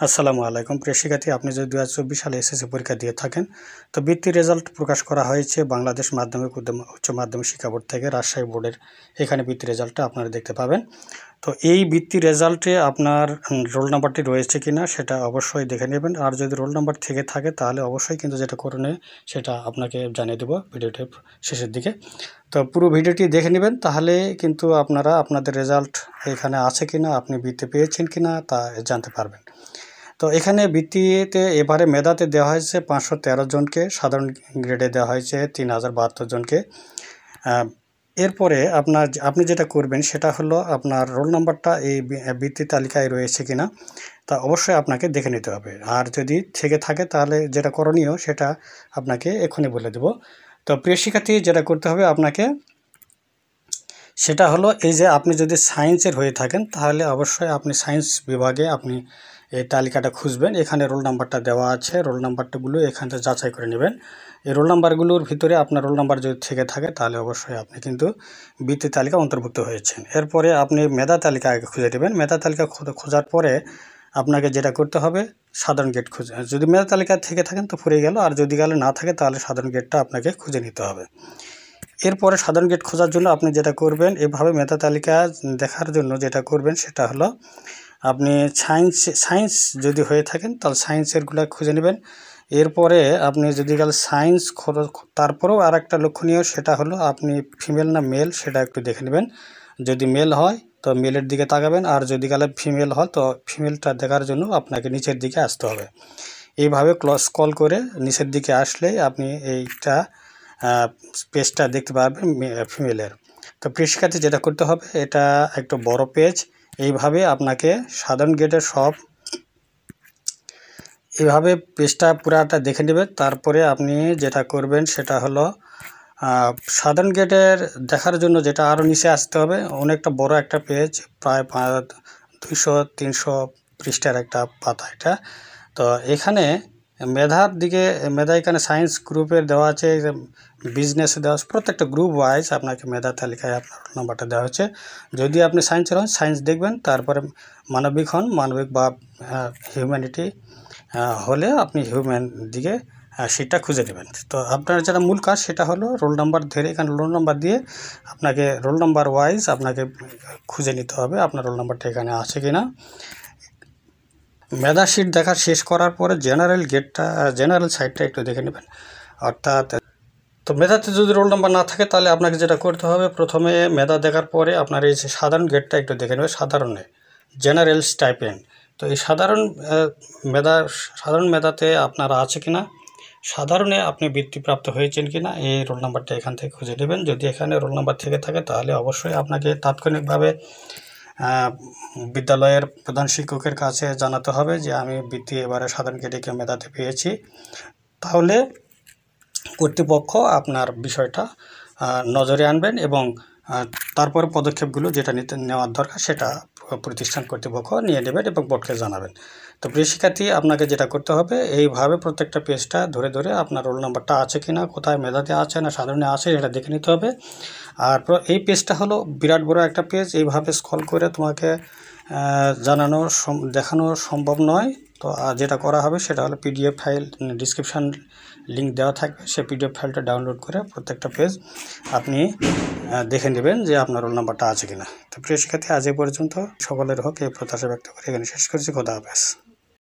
আসসালামু আলাইকুম প্রিয় শিক্ষার্থী, আপনি যদি 2024 সালে এসএসসি পরীক্ষা দিয়ে থাকেন তো বৃত্তির রেজাল্ট প্রকাশ করা হয়েছে বাংলাদেশ মাধ্যমিক উচ্চ মাধ্যমিক শিক্ষা বোর্ড থেকে রাজশাহী বোর্ডের। এখানে বৃত্তির রেজাল্টটা আপনারা দেখতে পাবেন। তো এই বৃত্তির রেজাল্টে আপনার রোল নাম্বারটি রয়েছে কিনা সেটা অবশ্যই দেখে নেবেন। আর যদি রোল নাম্বার থেকে থাকে তাহলে অবশ্যই কিন্তু যেটা করণীয় সেটা আপনাকে জানিয়ে দেবো ভিডিওটির শেষের দিকে। তো পুরো ভিডিওটি দেখে নেবেন, তাহলে কিন্তু আপনারা আপনাদের রেজাল্ট এখানে আছে কিনা, আপনি বৃত্তি পেয়েছেন কিনা তা জানতে পারবেন। তো এখানে বৃত্তিতে এবারে মেধাতে দেওয়া হয়েছে 513 জনকে, সাধারণ গ্রেডে দেওয়া হয়েছে 3072 জনকে। এরপরে আপনি যেটা করবেন সেটা হলো আপনার রোল নাম্বারটা এই বৃত্তি তালিকায় রয়েছে কিনা তা অবশ্যই আপনাকে দেখে নিতে হবে। আর যদি থেকে থাকে তাহলে যেটা করণীয় সেটা আপনাকে এখনই বলে দেব। তো প্রিয় শিক্ষার্থী, যেটা করতে হবে আপনাকে সেটা হলো এই যে আপনি যদি সায়েন্সের হয়ে থাকেন তাহলে অবশ্যই আপনি সায়েন্স বিভাগে আপনি এই তালিকাটা খুঁজবেন। এখানে রোল নাম্বারটা দেওয়া আছে, রোল নাম্বারগুলো এখান থেকে যাচাই করে নেবেন। এই রোল নাম্বারগুলোর ভিতরে আপনার রোল নাম্বার যদি থেকে থাকে তাহলে অবশ্যই আপনি কিন্তু বৃত্তি তালিকা অন্তর্ভুক্ত হয়েছেন। এরপরে আপনি মেধা তালিকা আগে খুঁজে দেবেন। মেধা তালিকা খোঁজার পরে আপনাকে যেটা করতে হবে সাধারণ গেট খুঁজে, যদি মেধা তালিকা থেকে থাকেন তো ফুরিয়ে গেল, আর যদি গেলে না থাকে তাহলে সাধারণ গেটটা আপনাকে খুঁজে নিতে হবে। এরপরে সাধারণ গেট খোঁজার জন্য আপনি যেটা করবেন, এভাবে মেধা তালিকা দেখার জন্য যেটা করবেন সেটা হলো আপনি সায়েন্স যদি হয়ে থাকেন তাহলে সায়েন্সেরগুলো খুঁজে নেবেন। এরপরে আপনি যদি গেলে সায়েন্স, তারপরেও আর একটা লক্ষণীয় সেটা হলো আপনি ফিমেল না মেল সেটা একটু দেখে নেবেন। যদি মেল হয় তো মেলের দিকে তাকাবেন, আর যদি গেলে ফিমেল হয় তো ফিমেলটা দেখার জন্য আপনাকে নিচের দিকে আসতে হবে। এইভাবে স্ক্রল করে নিচের দিকে আসলেই আপনি এইটা পেজটা দেখতে পারবেন ফিমেলের। তো শিক্ষার্থী যেটা করতে হবে, এটা একটু বড় পেজ, এইভাবে আপনাকে সাধারণ গেটের সব এইভাবে পেজটা পুরাটা দেখে নেবেন। তারপরে আপনি যেটা করবেন সেটা হলো সাধারণ গেটের দেখার জন্য যেটা আরও নিচে আসতে হবে, অনেকটা বড় একটা পেজ, প্রায় 200-300 পৃষ্ঠার একটা পাতা এটা। তো এখানে মেধার দিকে এখানে সায়েন্স গ্রুপের দেওয়া আছে, বিজনেস দেওয়া আছে, প্রত্যেকটা গ্রুপ ওয়াইজ আপনাকে মেধা তালিকায় আপনার নাম্বারটা দেওয়া হচ্ছে। যদি আপনি সায়েন্সের হন সায়েন্স দেখবেন, তারপরে মানবিক হন মানবিক, বা হিউম্যানিটি হলে আপনি হিউম্যান দিকে সেটা খুঁজে নেবেন। তো আপনার যেটা মূল কাজ সেটা হলো রোল নাম্বার ধরে এখানে রোল নাম্বার দিয়ে আপনাকে রোল নাম্বার ওয়াইজ আপনাকে খুঁজে নিতে হবে আপনার রোল নাম্বারটা এখানে আছে কিনা। মেধা শিট দেখা শেষ করার পরে জেনারেল সাইডটা একটু দেখে নেবেন। অর্থাৎ তো মেধাতে যদি রোল নাম্বার না থাকে তাহলে আপনাকে যেটা করতে হবে, প্রথমে মেধা দেখার পরে আপনার এই সাধারণ গেটটা একটু দেখে নেবে, সাধারণে জেনারেল স্টাইপেন্ড। তো এই সাধারণ মেধাতে আপনারা আছে কিনা, সাধারণে আপনি বৃত্তিপ্রাপ্ত হয়েছেন কিনা, এই রোল নাম্বারটা এখান থেকে খুঁজে নেবেন। যদি এখানে রোল নাম্বার থেকে থাকে তাহলে অবশ্যই আপনাকে তাৎক্ষণিকভাবে বিদ্যালয়ের প্রধান শিক্ষকের কাছে জানাতে হবে যে আমি বৃত্তি এবারে সাধারণ গেটে মেধাতে পেয়েছি। তাহলে কর্তৃপক্ষ আপনার বিষয়টা নজরে আনবেন এবং তারপর পদক্ষেপগুলো যেটা নেওয়ার দরকার সেটা প্রতিষ্ঠান কর্তৃপক্ষ নিয়ে নেবেন এবং বোর্ডকে জানাবেন। তো প্রিয় শিক্ষার্থী, আপনাকে যেটা করতে হবে এইভাবে প্রত্যেকটা পেজটা ধরে ধরে আপনার রোল নাম্বারটা আছে কিনা, কোথায় মেধাতে আছে না সাধারণে আছে সেটা দেখে নিতে হবে। আর এই পেজটা হলো বিরাট বড় একটা পেজ, এইভাবে স্ক্রল করে তোমাকে দেখানো সম্ভব নয়। তো যেটা করা হবে সেটা হলো পিডিএফ ফাইল, ডিসক্রিপশান লিঙ্ক দেওয়া থাকবে, সেই পিডিএফ ফাইলটা ডাউনলোড করে প্রত্যেকটা পেজ আপনি দেখে নেবেন যে আপনার রোল নাম্বারটা আছে কিনা। তো প্রিয় শিক্ষার্থী, আজ এই পর্যন্ত। সকলের হোক এই প্রত্যাশা ব্যক্ত করে এখানে শেষ করছি। খোদা হাফেজ।